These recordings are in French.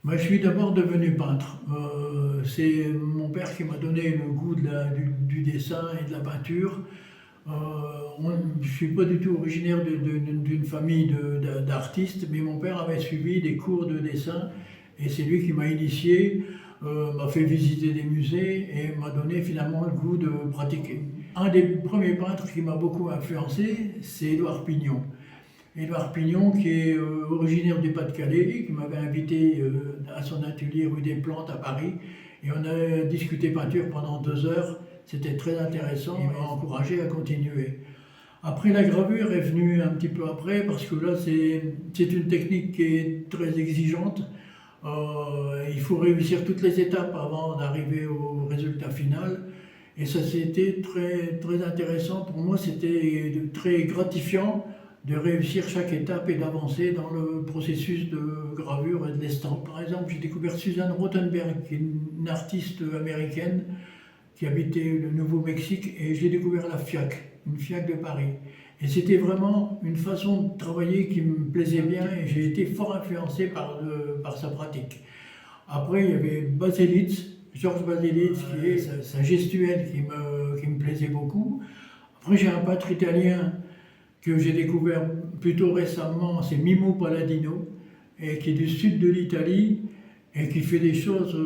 Moi, je suis d'abord devenu peintre. C'est mon père qui m'a donné le goût du dessin et de la peinture. Je ne suis pas du tout originaire d'une famille d'artistes, mais mon père avait suivi des cours de dessin et c'est lui qui m'a initié, m'a fait visiter des musées et m'a donné finalement le goût de pratiquer. Un des premiers peintres qui m'a beaucoup influencé, c'est Édouard Pignon. Édouard Pignon, qui est originaire du Pas-de-Calais, qui m'avait invité à son atelier rue des Plantes à Paris. Et on a discuté peinture pendant 2 heures. C'était très intéressant. Il m'a encouragé à continuer. Après, la gravure est venue un petit peu après, parce que là, c'est une technique qui est très exigeante. Il faut réussir toutes les étapes avant d'arriver au résultat final. Et ça, c'était très, très intéressant. Pour moi, c'était très gratifiant de réussir chaque étape et d'avancer dans le processus de gravure et de l'estampe. Par exemple, j'ai découvert Suzanne Rothenberg, qui est une artiste américaine qui habitait le Nouveau-Mexique, et j'ai découvert la FIAC, une FIAC de Paris. Et c'était vraiment une façon de travailler qui me plaisait bien et j'ai été fort influencé par sa pratique. Après, il y avait Baselitz, Georges Baselitz, qui est sa gestuelle qui me plaisait beaucoup. Après, j'ai un peintre italien que j'ai découvert plutôt récemment, c'est Mimo Palladino, et qui est du sud de l'Italie et qui fait des choses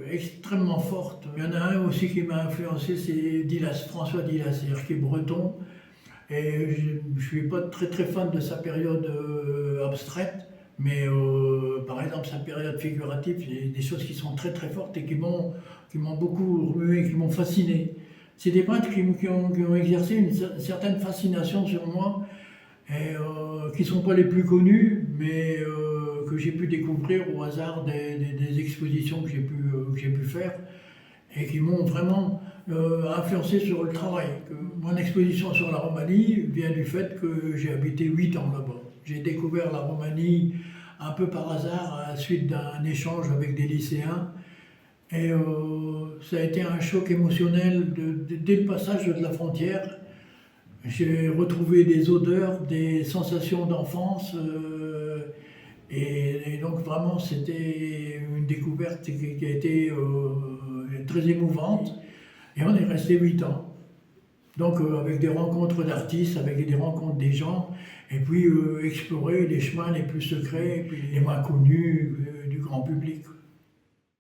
extrêmement fortes. Il y en a un aussi qui m'a influencé, c'est Dilas, François Dilas, qui est breton. Et je ne suis pas très très fan de sa période abstraite, mais par exemple sa période figurative, il y a des choses qui sont très très fortes et qui m'ont beaucoup remué, qui m'ont fasciné. C'est des peintres qui ont exercé une certaine fascination sur moi et qui ne sont pas les plus connus, mais que j'ai pu découvrir au hasard des expositions que j'ai pu faire et qui m'ont vraiment influencé sur le travail. Mon exposition sur la Roumanie vient du fait que j'ai habité 8 ans là-bas. J'ai découvert la Roumanie un peu par hasard à la suite d'un échange avec des lycéens. Et ça a été un choc émotionnel dès le passage de la frontière. J'ai retrouvé des odeurs, des sensations d'enfance. Et donc vraiment, c'était une découverte qui a été très émouvante. Et on est resté 8 ans. Donc avec des rencontres d'artistes, avec des rencontres des gens, et puis explorer les chemins les plus secrets, et puis les moins connus du grand public.